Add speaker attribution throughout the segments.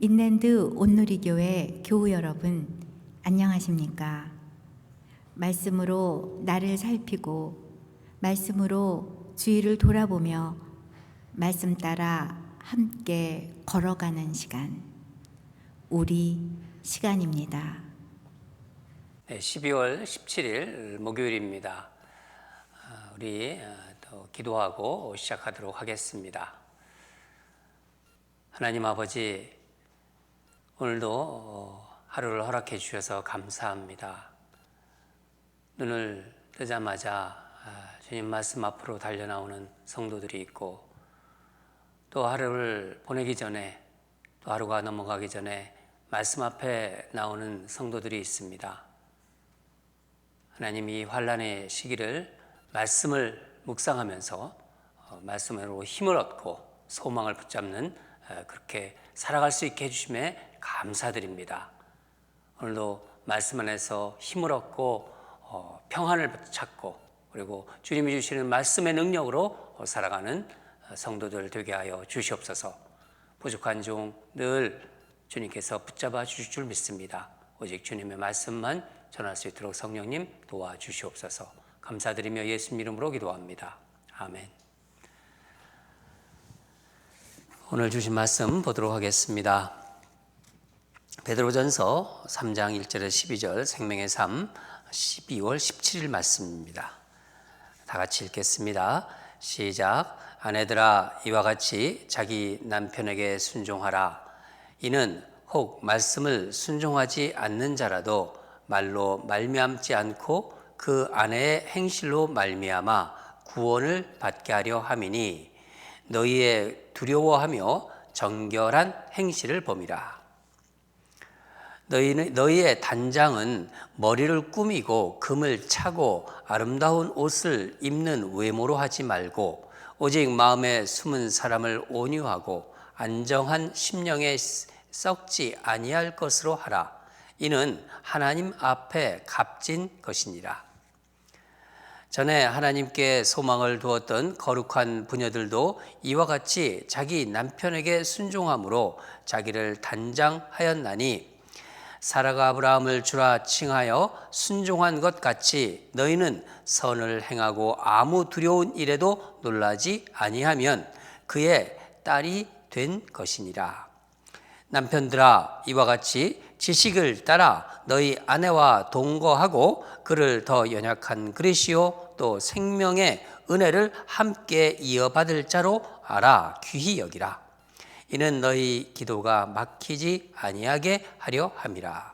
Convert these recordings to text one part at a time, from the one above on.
Speaker 1: 인랜드 온누리교회 교우 여러분, 안녕하십니까? 말씀으로 나를 살피고 말씀으로 주위를 돌아보며 말씀 따라 함께 걸어가는 시간, 우리 시간입니다.
Speaker 2: 12월 17일 목요일입니다. 우리 또 기도하고 시작하도록 하겠습니다. 하나님 아버지, 오늘도 하루를 허락해 주셔서 감사합니다. 눈을 뜨자마자 주님 말씀 앞으로 달려나오는 성도들이 있고, 또 하루를 보내기 전에, 또 하루가 넘어가기 전에 말씀 앞에 나오는 성도들이 있습니다. 하나님, 이 환난의 시기를 말씀을 묵상하면서 말씀으로 힘을 얻고 소망을 붙잡는 그렇게 살아갈 수 있게 해주심에 감사드립니다. 오늘도 말씀 안에서 힘을 얻고 평안을 찾고, 그리고 주님이 주시는 말씀의 능력으로 살아가는 성도들 되게 하여 주시옵소서. 부족한 종 늘 주님께서 붙잡아 주실 줄 믿습니다. 오직 주님의 말씀만 전할 수 있도록 성령님 도와주시옵소서. 감사드리며 예수님 이름으로 기도합니다. 아멘. 오늘 주신 말씀 보도록 하겠습니다. 베드로전서 3장 1절에서 12절, 생명의 삶 12월 17일 말씀입니다. 다 같이 읽겠습니다. 시작. 아내들아, 이와 같이 자기 남편에게 순종하라. 이는 혹 말씀을 순종하지 않는 자라도 말로 말미암지 않고 그 아내의 행실로 말미암아 구원을 받게 하려 함이니 너희의 두려워하며 정결한 행실을 범이라. 너희의 단장은 머리를 꾸미고 금을 차고 아름다운 옷을 입는 외모로 하지 말고, 오직 마음에 숨은 사람을 온유하고 안정한 심령에 썩지 아니할 것으로 하라. 이는 하나님 앞에 값진 것이니라. 전에 하나님께 소망을 두었던 거룩한 부녀들도 이와 같이 자기 남편에게 순종함으로 자기를 단장하였나니, 사라가 아브라함을 주라 칭하여 순종한 것 같이 너희는 선을 행하고 아무 두려운 일에도 놀라지 아니하면 그의 딸이 된 것이니라. 남편들아, 이와 같이 지식을 따라 너희 아내와 동거하고 그를 더 연약한 그릇이요 또 생명의 은혜를 함께 이어받을 자로 알아 귀히 여기라. 이는 너희 기도가 막히지 아니하게 하려 함이라.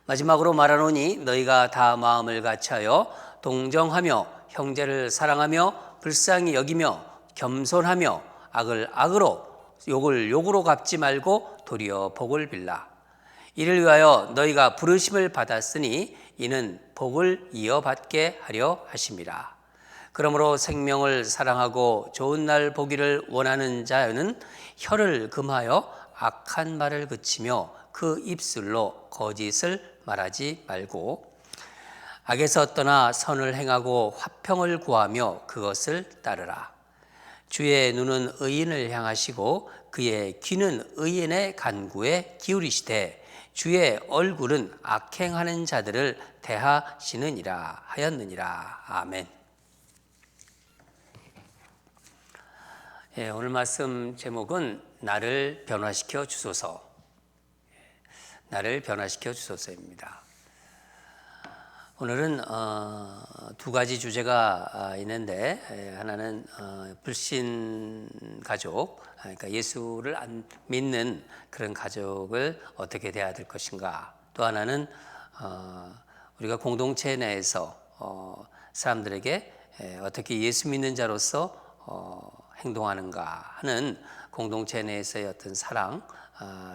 Speaker 2: 마지막으로 말하노니 너희가 다 마음을 같이하여 동정하며 형제를 사랑하며 불쌍히 여기며 겸손하며 악을 악으로 욕을 욕으로 갚지 말고 도리어 복을 빌라. 이를 위하여 너희가 부르심을 받았으니 이는 복을 이어받게 하려 하심이라. 그러므로 생명을 사랑하고 좋은 날 보기를 원하는 자는 혀를 금하여 악한 말을 그치며 그 입술로 거짓을 말하지 말고, 악에서 떠나 선을 행하고 화평을 구하며 그것을 따르라. 주의 눈은 의인을 향하시고 그의 귀는 의인의 간구에 기울이시되 주의 얼굴은 악행하는 자들을 대하시느니라 하였느니라. 아멘. 오늘 말씀 제목은 나를 변화시켜 주소서. 나를 변화시켜 주소서입니다. 오늘은 두 가지 주제가 있는데, 하나는 불신 가족, 그러니까 예수를 안 믿는 그런 가족을 어떻게 대해야 될 것인가. 또 하나는 우리가 공동체 내에서 사람들에게 어떻게 예수 믿는 자로서 행동하는가 하는 공동체 내에서의 어떤 사랑,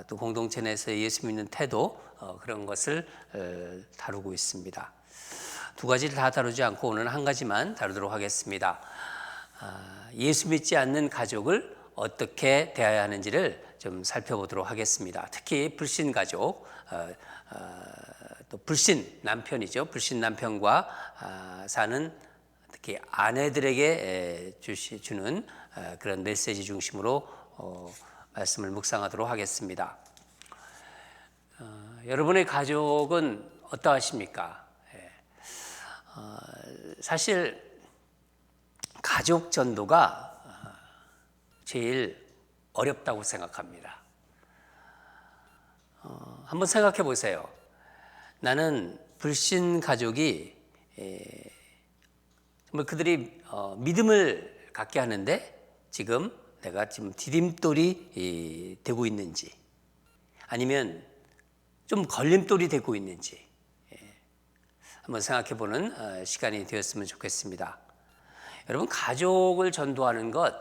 Speaker 2: 또 공동체 내에서 예수 믿는 태도, 그런 것을 다루고 있습니다. 두 가지를 다 다루지 않고 오늘 한 가지만 다루도록 하겠습니다. 예수 믿지 않는 가족을 어떻게 대해야 하는지를 좀 살펴보도록 하겠습니다. 특히 불신 가족, 또 불신 남편이죠. 불신 남편과 사는 특히 아내들에게 주는 그런 메시지 중심으로 말씀을 묵상하도록 하겠습니다. 여러분의 가족은 어떠하십니까? 사실 가족 전도가 제일 어렵다고 생각합니다. 한번 생각해 보세요. 나는 불신 가족이 정말 그들이 믿음을 갖게 하는데 내가 지금 디딤돌이 되고 있는지, 아니면 좀 걸림돌이 되고 있는지 한번 생각해 보는 시간이 되었으면 좋겠습니다. 여러분, 가족을 전도하는 것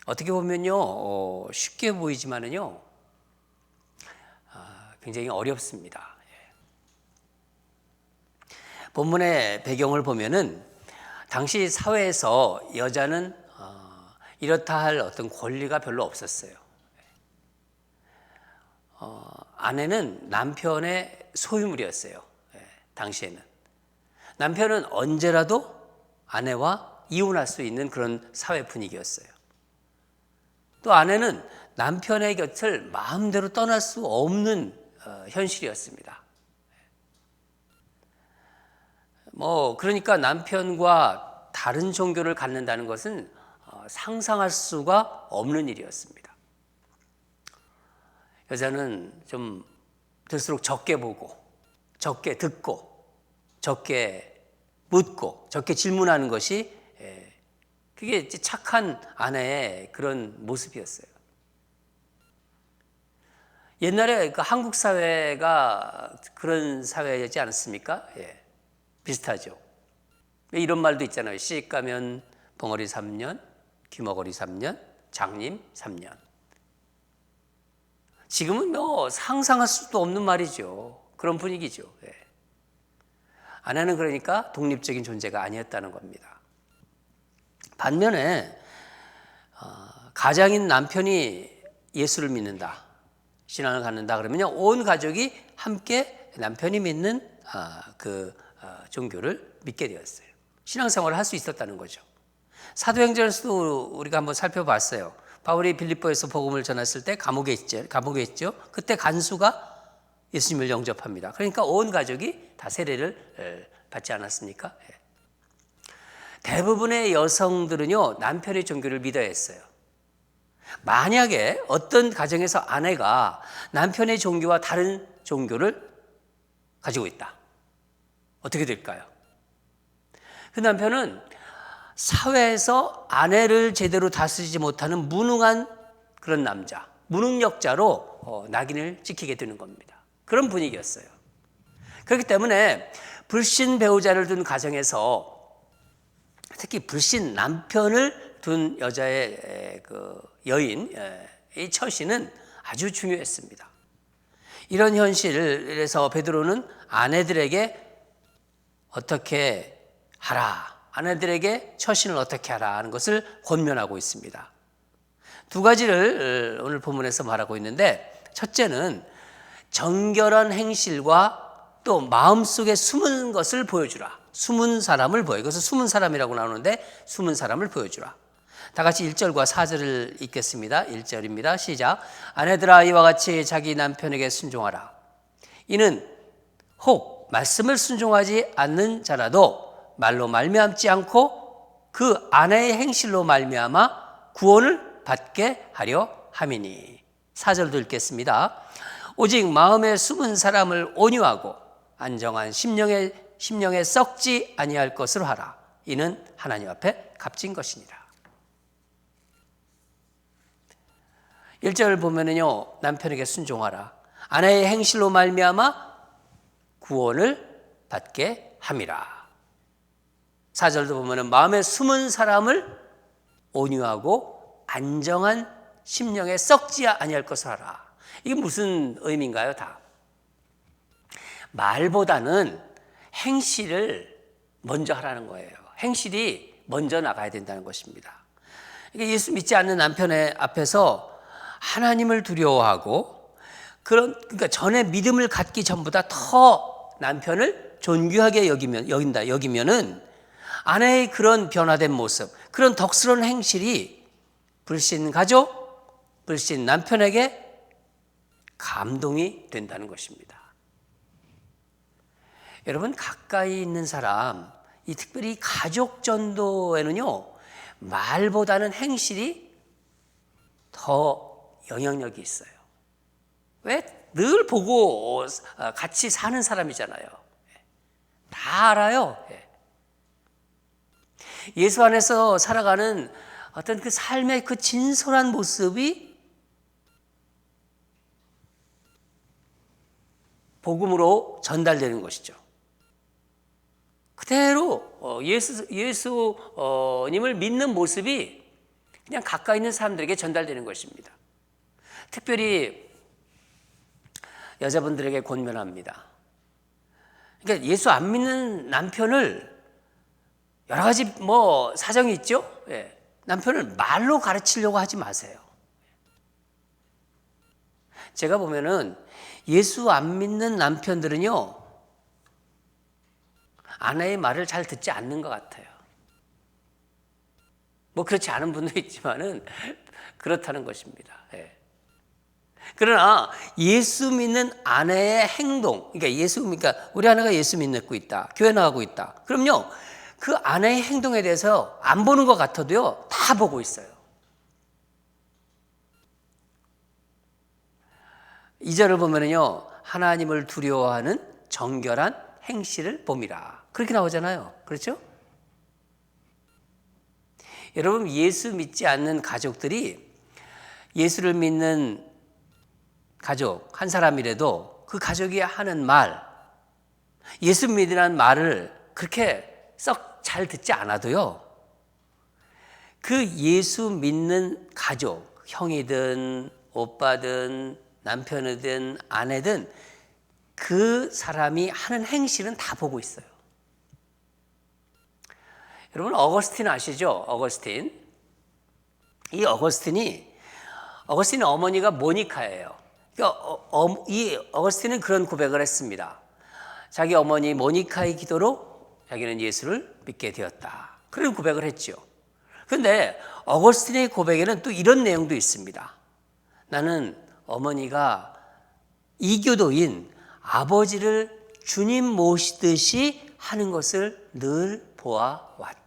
Speaker 2: 어떻게 보면요 쉽게 보이지만은요 굉장히 어렵습니다. 본문의 배경을 보면은 당시 사회에서 여자는 이렇다 할 어떤 권리가 별로 없었어요. 아내는 남편의 소유물이었어요. 당시에는 남편은 언제라도 아내와 이혼할 수 있는 그런 사회 분위기였어요. 또 아내는 남편의 곁을 마음대로 떠날 수 없는 현실이었습니다. 그러니까 남편과 다른 종교를 갖는다는 것은 상상할 수가 없는 일이었습니다. 여자는 좀 들수록 적게 보고, 적게 듣고, 적게 묻고, 적게 질문하는 것이 그게 착한 아내의 그런 모습이었어요. 옛날에 그 한국 사회가 그런 사회이지 않았습니까? 비슷하죠. 이런 말도 있잖아요. 시집 가면 벙어리 3년, 귀머거리 3년, 장님 3년. 지금은 상상할 수도 없는 말이죠. 그런 분위기죠. 아내는 그러니까 독립적인 존재가 아니었다는 겁니다. 반면에 가장인 남편이 예수를 믿는다, 신앙을 갖는다 그러면요 온 가족이 함께 남편이 믿는 종교를 믿게 되었어요. 신앙생활을 할 수 있었다는 거죠. 사도행전에서도 우리가 한번 살펴봤어요. 바울이 빌립보에서 복음을 전했을 때 감옥에 있죠. 그때 간수가 예수님을 영접합니다. 그러니까 온 가족이 다 세례를 받지 않았습니까? 대부분의 여성들은요 남편의 종교를 믿어야 했어요. 만약에 어떤 가정에서 아내가 남편의 종교와 다른 종교를 가지고 있다, 어떻게 될까요? 그 남편은 사회에서 아내를 제대로 다스리지 못하는 무능한 그런 남자, 무능력자로 낙인을 찍히게 되는 겁니다. 그런 분위기였어요. 그렇기 때문에 불신 배우자를 둔 가정에서 특히 불신 남편을 둔 여자의 여인, 이 처신은 아주 중요했습니다. 이런 현실에서 베드로는 아내들에게 어떻게 하라, 아내들에게 처신을 어떻게 하라 하는 것을 권면하고 있습니다. 두 가지를 오늘 본문에서 말하고 있는데, 첫째는 정결한 행실과 또 마음속에 숨은 것을 보여주라. 숨은 사람을 보여. 그래서 숨은 사람이라고 나오는데 숨은 사람을 보여주라. 다 같이 1절과 4절을 읽겠습니다. 1절입니다. 시작. 아내들아 이와 같이 자기 남편에게 순종하라. 이는 혹 말씀을 순종하지 않는 자라도 말로 말미암지 않고 그 아내의 행실로 말미암아 구원을 받게 하려 함이니. 4절도 읽겠습니다. 오직 마음에 숨은 사람을 온유하고 안정한 심령에 썩지 아니할 것으로 하라. 이는 하나님 앞에 값진 것이니라. 1절 보면은요 남편에게 순종하라. 아내의 행실로 말미암아 구원을 받게 함이라. 4절도 보면은 마음에 숨은 사람을 온유하고 안정한 심령에 썩지 아니할 것을 하라. 이게 무슨 의미인가요? 다 말보다는 행실을 먼저 하라는 거예요. 행실이 먼저 나가야 된다는 것입니다. 그러니까 예수 믿지 않는 남편의 앞에서 하나님을 두려워하고 그러니까 전에 믿음을 갖기 전보다 더 남편을 존귀하게 여기면은 아내의 그런 변화된 모습, 그런 덕스러운 행실이 불신 가족 불신 남편에게 감동이 된다는 것입니다. 여러분, 가까이 있는 사람, 이 특별히 가족 전도에는요, 말보다는 행실이 더 영향력이 있어요. 왜? 늘 보고 같이 사는 사람이잖아요. 다 알아요. 예수 안에서 살아가는 어떤 그 삶의 그 진솔한 모습이 복음으로 전달되는 것이죠. 그대로 예수님을 믿는 모습이 그냥 가까이 있는 사람들에게 전달되는 것입니다. 특별히 여자분들에게 권면합니다. 그러니까 예수 안 믿는 남편을 여러 가지 사정이 있죠. 남편을 말로 가르치려고 하지 마세요. 제가 보면은 예수 안 믿는 남편들은요, 아내의 말을 잘 듣지 않는 것 같아요. 그렇지 않은 분도 있지만은 그렇다는 것입니다. 그러나 예수 믿는 아내의 행동, 그러니까 우리 아내가 예수 믿고 있다, 교회 나가고 있다. 그럼요, 그 아내의 행동에 대해서 안 보는 것 같아도요, 다 보고 있어요. 2절을 보면은요, 하나님을 두려워하는 정결한 행실을 봄이라. 그렇게 나오잖아요. 그렇죠? 여러분, 예수 믿지 않는 가족들이 예수를 믿는 가족 한 사람이라도 그 가족이 하는 말, 예수 믿으라는 말을 그렇게 썩 잘 듣지 않아도요, 그 예수 믿는 가족, 형이든 오빠든 남편이든 아내든 그 사람이 하는 행실은 다 보고 있어요. 여러분, 어거스틴 아시죠? 어거스틴. 이 어거스틴의 어머니가 모니카예요. 그러니까 이 어거스틴은 그런 고백을 했습니다. 자기 어머니 모니카의 기도로 자기는 예수를 믿게 되었다. 그런 고백을 했죠. 그런데 어거스틴의 고백에는 또 이런 내용도 있습니다. 나는 어머니가 이교도인 아버지를 주님 모시듯이 하는 것을 늘 보아왔다.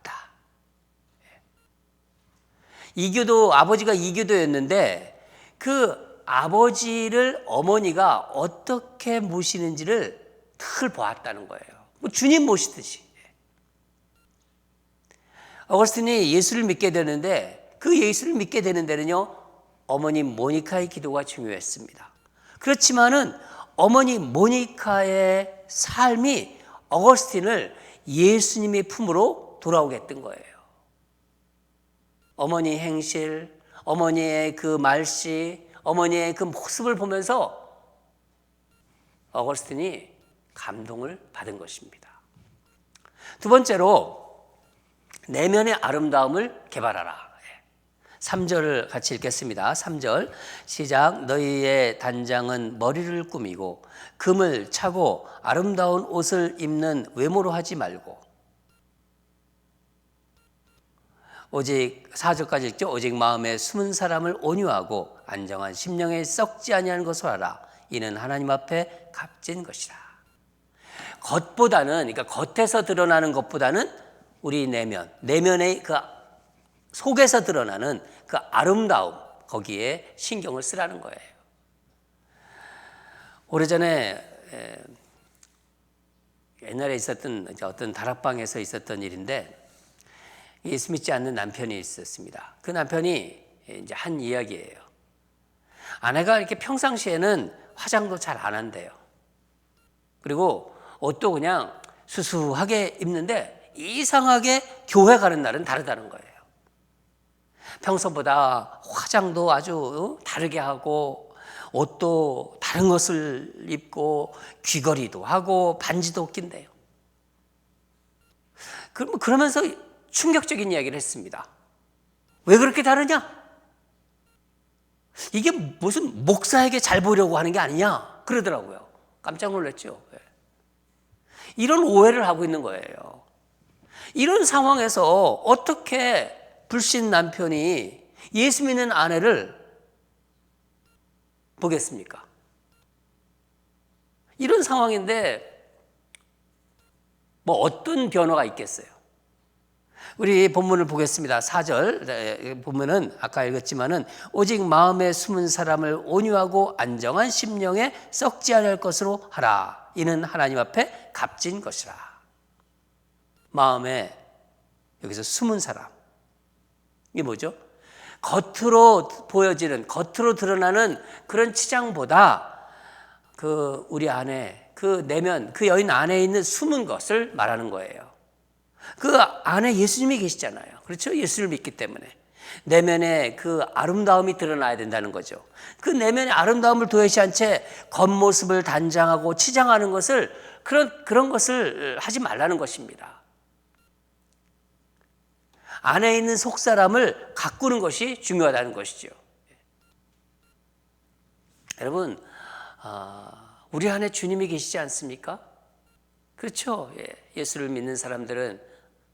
Speaker 2: 아버지가 이교도였는데 그 아버지를 어머니가 어떻게 모시는지를 늘 보았다는 거예요. 주님 모시듯이. 어거스틴이 예수를 믿게 되는데 그 예수를 믿게 되는 데는요, 어머니 모니카의 기도가 중요했습니다. 그렇지만은 어머니 모니카의 삶이 어거스틴을 예수님의 품으로 돌아오게 했던 거예요. 어머니 행실, 어머니의 그 말씨, 어머니의 그 모습을 보면서 어거스틴이 감동을 받은 것입니다. 두 번째로, 내면의 아름다움을 개발하라. 3절을 같이 읽겠습니다. 3절 시작. 너희의 단장은 머리를 꾸미고 금을 차고 아름다운 옷을 입는 외모로 하지 말고, 오직 4절까지 읽죠. 오직 마음에 숨은 사람을 온유하고 안정한 심령에 썩지 아니하는 것을 알아. 이는 하나님 앞에 값진 것이라. 겉보다는, 그러니까 겉에서 드러나는 것보다는 우리 내면의 그 속에서 드러나는 그 아름다움, 거기에 신경을 쓰라는 거예요. 오래전에 옛날에 있었던 어떤 다락방에서 있었던 일인데, 예수 믿지 않는 남편이 있었습니다. 그 남편이 이제 한 이야기예요. 아내가 이렇게 평상시에는 화장도 잘 안 한대요. 그리고 옷도 그냥 수수하게 입는데 이상하게 교회 가는 날은 다르다는 거예요. 평소보다 화장도 아주 다르게 하고 옷도 다른 것을 입고 귀걸이도 하고 반지도 낀대요. 그러면서 충격적인 이야기를 했습니다. 왜 그렇게 다르냐? 이게 무슨 목사에게 잘 보려고 하는 게 아니냐? 그러더라고요. 깜짝 놀랐죠. 이런 오해를 하고 있는 거예요. 이런 상황에서 어떻게 불신 남편이 예수 믿는 아내를 보겠습니까? 이런 상황인데 뭐 어떤 변화가 있겠어요? 우리 본문을 보겠습니다. 4절 보면은 아까 읽었지만은 오직 마음에 숨은 사람을 온유하고 안정한 심령에 썩지 않을 것으로 하라. 이는 하나님 앞에 값진 것이라. 마음에 여기서 숨은 사람. 이게 뭐죠? 겉으로 보여지는, 겉으로 드러나는 그런 치장보다 그 우리 안에, 그 내면, 그 여인 안에 있는 숨은 것을 말하는 거예요. 그 안에 예수님이 계시잖아요. 그렇죠? 예수를 믿기 때문에. 내면에 그 아름다움이 드러나야 된다는 거죠. 그 내면의 아름다움을 도외시한 채 겉모습을 단장하고 치장하는 것을, 그런 것을 하지 말라는 것입니다. 안에 있는 속사람을 가꾸는 것이 중요하다는 것이죠. 여러분, 우리 안에 주님이 계시지 않습니까? 그렇죠? 예수를 믿는 사람들은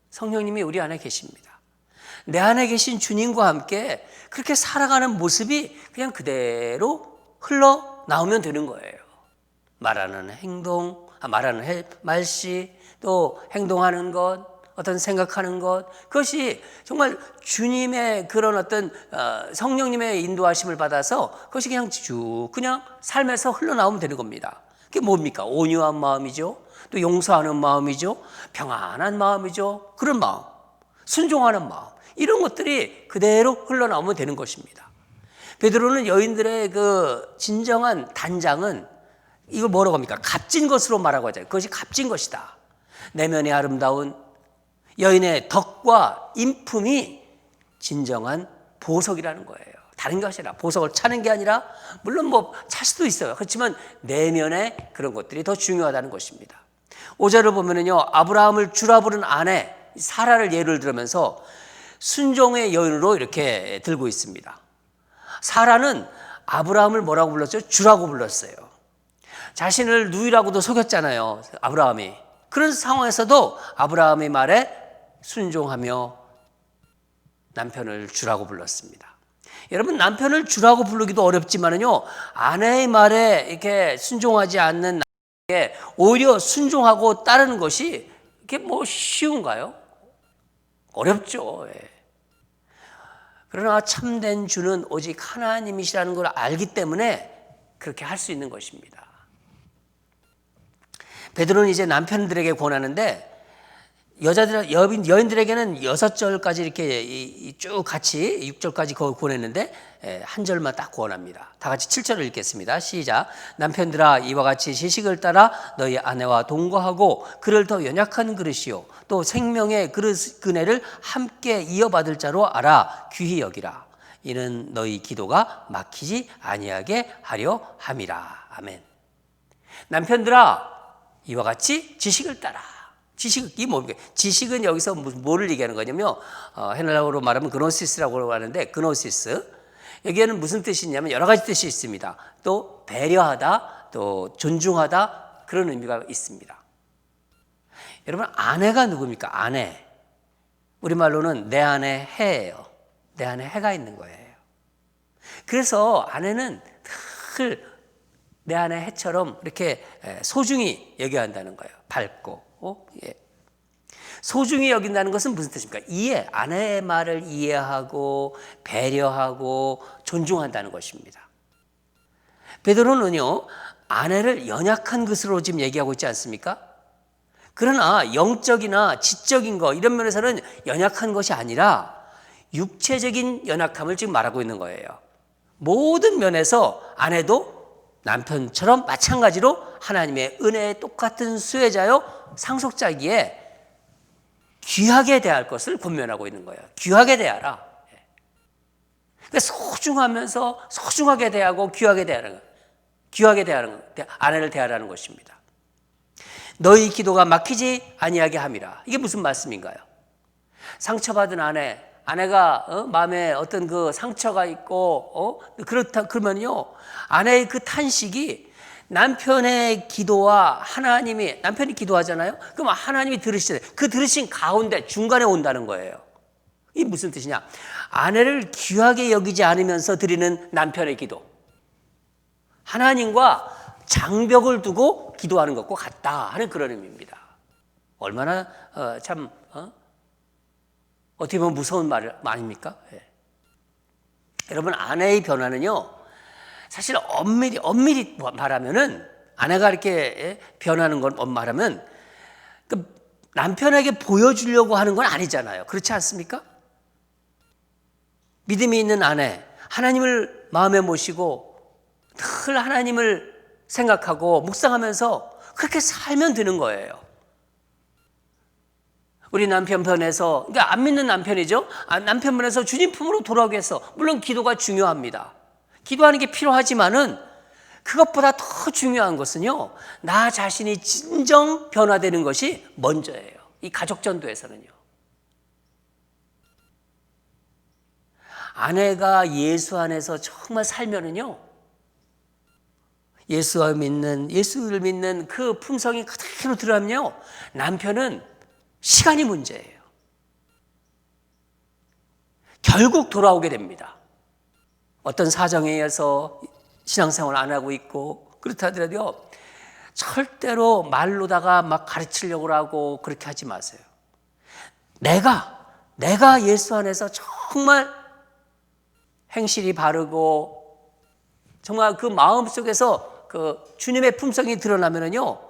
Speaker 2: 성령님이 우리 안에 계십니다. 내 안에 계신 주님과 함께 그렇게 살아가는 모습이 그냥 그대로 흘러나오면 되는 거예요. 말하는 행동, 말하는 말씨, 또 행동하는 것, 어떤 생각하는 것, 그것이 정말 주님의 그런 어떤 성령님의 인도하심을 받아서 그것이 그냥 쭉 그냥 삶에서 흘러나오면 되는 겁니다. 그게 뭡니까? 온유한 마음이죠. 또 용서하는 마음이죠. 평안한 마음이죠. 그런 마음, 순종하는 마음, 이런 것들이 그대로 흘러나오면 되는 것입니다. 베드로는 여인들의 그 진정한 단장은 이걸 뭐라고 합니까? 값진 것으로 말하고 하잖아요. 그것이 값진 것이다. 내면의 아름다운 여인의 덕과 인품이 진정한 보석이라는 거예요. 다른 것이 아니라, 보석을 차는 게 아니라, 물론 뭐 찰 수도 있어요. 그렇지만 내면의 그런 것들이 더 중요하다는 것입니다. 5절을 보면은요, 아브라함을 주라 부른 아내 사라를 예를 들으면서 순종의 여인으로 이렇게 들고 있습니다. 사라는 아브라함을 뭐라고 불렀죠? 주라고 불렀어요. 자신을 누이라고도 속였잖아요, 아브라함이. 그런 상황에서도 아브라함의 말에 순종하며 남편을 주라고 불렀습니다. 여러분, 남편을 주라고 부르기도 어렵지만은요, 아내의 말에 이렇게 순종하지 않는 남편에게 오히려 순종하고 따르는 것이 이게 뭐 쉬운가요? 어렵죠. 그러나 참된 주는 오직 하나님이시라는 걸 알기 때문에 그렇게 할 수 있는 것입니다. 베드로는 이제 남편들에게 권하는데, 여인들에게는 6절까지 이렇게 쭉 같이 6절까지 권했는데 한 절만 딱 권합니다. 다 같이 7절을 읽겠습니다. 시작. 남편들아, 이와 같이 지식을 따라 너희 아내와 동거하고 그를 더 연약한 그릇이요 또 생명의 그네를 함께 이어받을 자로 알아 귀히 여기라. 이는 너희 기도가 막히지 아니하게 하려 함이라. 아멘. 남편들아, 이와 같이 지식을 따라. 지식이 뭡니까? 지식은 여기서 뭐를 얘기하는 거냐면 헬라어로 말하면 그노시스라고 하는데, 그노시스, 여기에는 무슨 뜻이 있냐면 여러 가지 뜻이 있습니다. 또 배려하다, 또 존중하다, 그런 의미가 있습니다. 여러분, 아내가 누굽니까? 아내, 우리말로는 내 안에 해예요. 내 안에 해가 있는 거예요. 그래서 아내는 늘 내 안에 해처럼 이렇게 소중히 여겨야 한다는 거예요. 밝고. 소중히 여긴다는 것은 무슨 뜻입니까? 이해, 아내의 말을 이해하고 배려하고 존중한다는 것입니다. 베드로는요, 아내를 연약한 것으로 지금 얘기하고 있지 않습니까? 그러나 영적이나 지적인 거, 이런 면에서는 연약한 것이 아니라 육체적인 연약함을 지금 말하고 있는 거예요. 모든 면에서 아내도 남편처럼 마찬가지로 하나님의 은혜의 똑같은 수혜자요 상속자기에 귀하게 대할 것을 권면하고 있는 거예요. 귀하게 대하라. 그러니까 소중하면서 소중하게 대하고 귀하게 대하는 거예요. 귀하게 대하는 거, 아내를 대하라는 것입니다. 너희 기도가 막히지 아니하게 함이라. 이게 무슨 말씀인가요? 상처받은 아내가 마음에 어떤 그 상처가 있고 그러면요, 아내의 그 탄식이 남편의 기도와 남편이 기도하잖아요. 그럼 하나님이 들으시잖아요. 그 들으신 가운데 중간에 온다는 거예요. 이게 무슨 뜻이냐? 아내를 귀하게 여기지 않으면서 드리는 남편의 기도, 하나님과 장벽을 두고 기도하는 것과 같다 하는 그런 의미입니다. 얼마나 어떻게 보면 무서운 말 아닙니까? 예. 여러분, 아내의 변화는요, 사실 엄밀히 말하면은, 아내가 이렇게 변하는 건 말하면 그 남편에게 보여주려고 하는 건 아니잖아요. 그렇지 않습니까? 믿음이 있는 아내, 하나님을 마음에 모시고 늘 하나님을 생각하고 묵상하면서 그렇게 살면 되는 거예요. 우리 남편 편에서, 그러니까 안 믿는 남편이죠. 남편 편에서 주님 품으로 돌아오기 위해서, 물론 기도가 중요합니다. 기도하는 게 필요하지만은 그것보다 더 중요한 것은요, 나 자신이 진정 변화되는 것이 먼저예요. 이 가족 전도에서는요. 아내가 예수 안에서 정말 살면은요, 예수를 믿는 그 품성이 그대로 들어가면요, 남편은 시간이 문제예요. 결국 돌아오게 됩니다. 어떤 사정에 의해서 신앙생활 안 하고 있고 그렇다 하더라도요, 절대로 말로다가 막 가르치려고 하고 그렇게 하지 마세요. 내가 예수 안에서 정말 행실이 바르고 정말 그 마음 속에서 그 주님의 품성이 드러나면은요,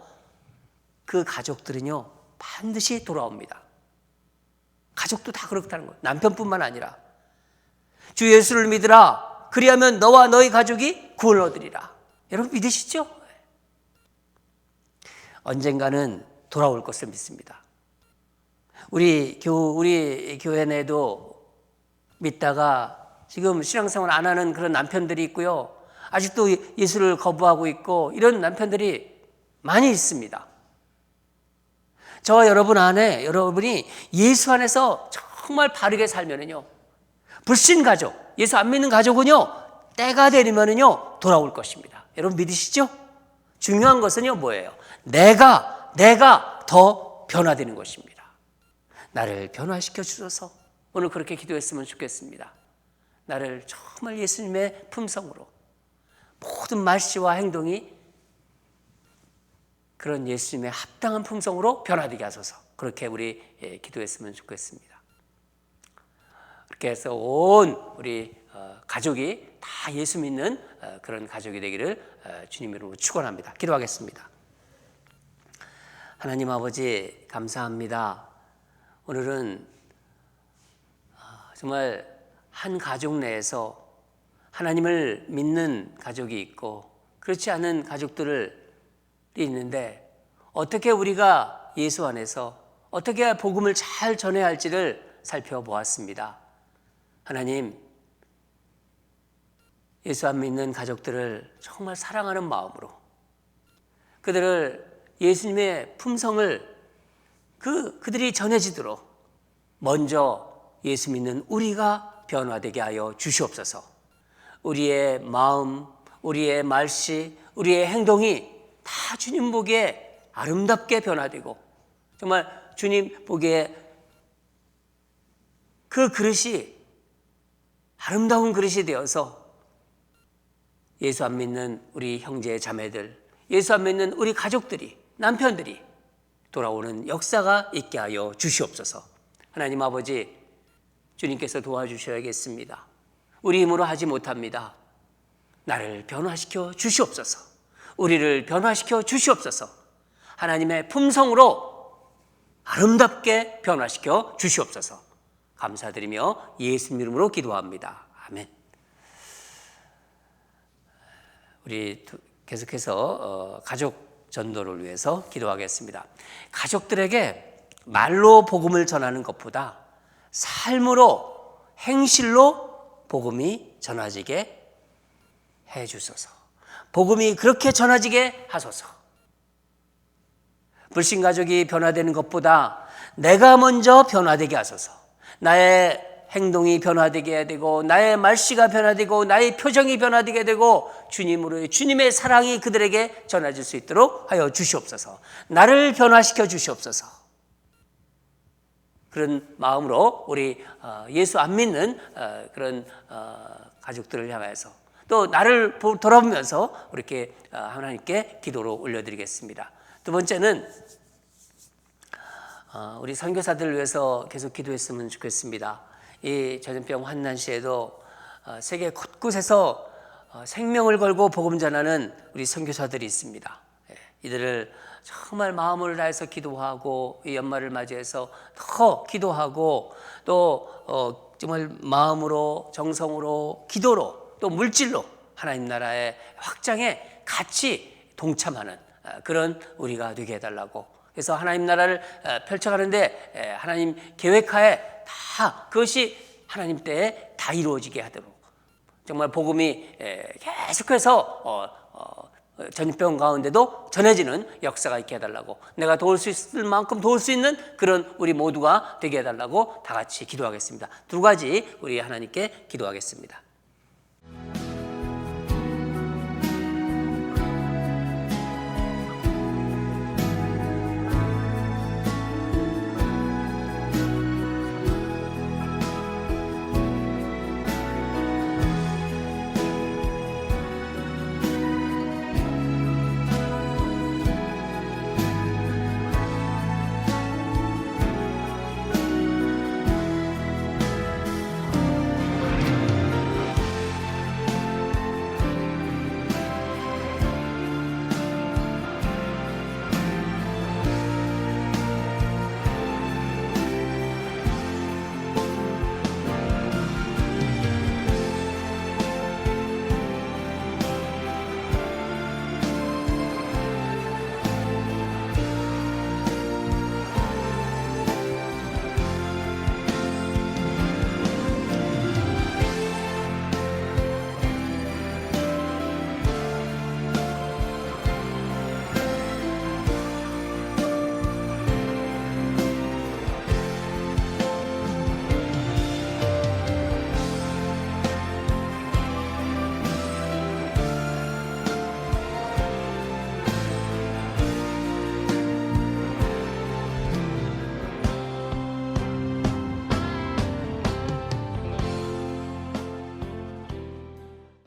Speaker 2: 그 가족들은요 반드시 돌아옵니다. 가족도 다 그렇다는 거예요. 남편뿐만 아니라 주 예수를 믿으라. 그리하면 너와 너희 가족이 구원을 얻으리라. 여러분 믿으시죠? 언젠가는 돌아올 것을 믿습니다. 우리 교회 내에도 믿다가 지금 신앙생활 안 하는 그런 남편들이 있고요. 아직도 예수를 거부하고 있고 이런 남편들이 많이 있습니다. 저와 여러분 안에 여러분이 예수 안에서 정말 바르게 살면은요, 불신 가족, 예수 안 믿는 가족은요, 때가 되면은요 돌아올 것입니다. 여러분 믿으시죠? 중요한 것은요 뭐예요? 내가 더 변화되는 것입니다. 나를 변화시켜 주셔서 오늘 그렇게 기도했으면 좋겠습니다. 나를 정말 예수님의 품성으로 모든 말씨와 행동이 그런 예수님의 합당한 품성으로 변화되게 하소서. 그렇게 우리 기도했으면 좋겠습니다. 그렇게 해서 온 우리 가족이 다 예수 믿는 그런 가족이 되기를 주님 이름으로 축원합니다. 기도하겠습니다. 하나님 아버지 감사합니다. 오늘은 정말 한 가족 내에서 하나님을 믿는 가족이 있고 그렇지 않은 가족들이 있는데 어떻게 우리가 예수 안에서 어떻게 복음을 잘 전해야 할지를 살펴보았습니다. 하나님, 예수 안 믿는 가족들을 정말 사랑하는 마음으로 그들을 예수님의 품성을 그들이 전해지도록 먼저 예수 믿는 우리가 변화되게 하여 주시옵소서. 우리의 마음, 우리의 말씨, 우리의 행동이 다 주님 보기에 아름답게 변화되고 정말 주님 보기에 그 그릇이 아름다운 그릇이 되어서 예수 안 믿는 우리 형제 자매들, 예수 안 믿는 우리 가족들이, 남편들이 돌아오는 역사가 있게 하여 주시옵소서. 하나님 아버지, 주님께서 도와주셔야겠습니다. 우리 힘으로 하지 못합니다. 나를 변화시켜 주시옵소서. 우리를 변화시켜 주시옵소서. 하나님의 품성으로 아름답게 변화시켜 주시옵소서. 감사드리며 예수님 이름으로 기도합니다. 아멘. 우리 계속해서 가족 전도를 위해서 기도하겠습니다. 가족들에게 말로 복음을 전하는 것보다 삶으로, 행실로 복음이 전해지게 해 주소서. 복음이 그렇게 전해지게 하소서. 불신 가족이 변화되는 것보다 내가 먼저 변화되게 하소서. 나의 행동이 변화되게 해야 되고 나의 말씨가 변화되고 나의 표정이 변화되게 되고 주님의 사랑이 그들에게 전해질 수 있도록 하여 주시옵소서. 나를 변화시켜 주시옵소서. 그런 마음으로 우리 예수 안 믿는 그런 가족들을 향해서 또 나를 돌아보면서 이렇게 하나님께 기도로 올려드리겠습니다. 두 번째는 우리 선교사들을 위해서 계속 기도했으면 좋겠습니다. 이 전염병 환난 시에도 세계 곳곳에서 생명을 걸고 복음 전하는 우리 선교사들이 있습니다. 이들을 정말 마음을 다해서 기도하고 이 연말을 맞이해서 더 기도하고 또 정말 마음으로 정성으로 기도로 또 물질로 하나님 나라의 확장에 같이 동참하는 그런 우리가 되게 해달라고. 그래서 하나님 나라를 펼쳐가는데 하나님 계획하에 다 그것이 하나님 때에 다 이루어지게 하도록 정말 복음이 계속해서 전염병 가운데도 전해지는 역사가 있게 해달라고, 내가 도울 수 있을 만큼 도울 수 있는 그런 우리 모두가 되게 해달라고 다 같이 기도하겠습니다. 두 가지 우리 하나님께 기도하겠습니다.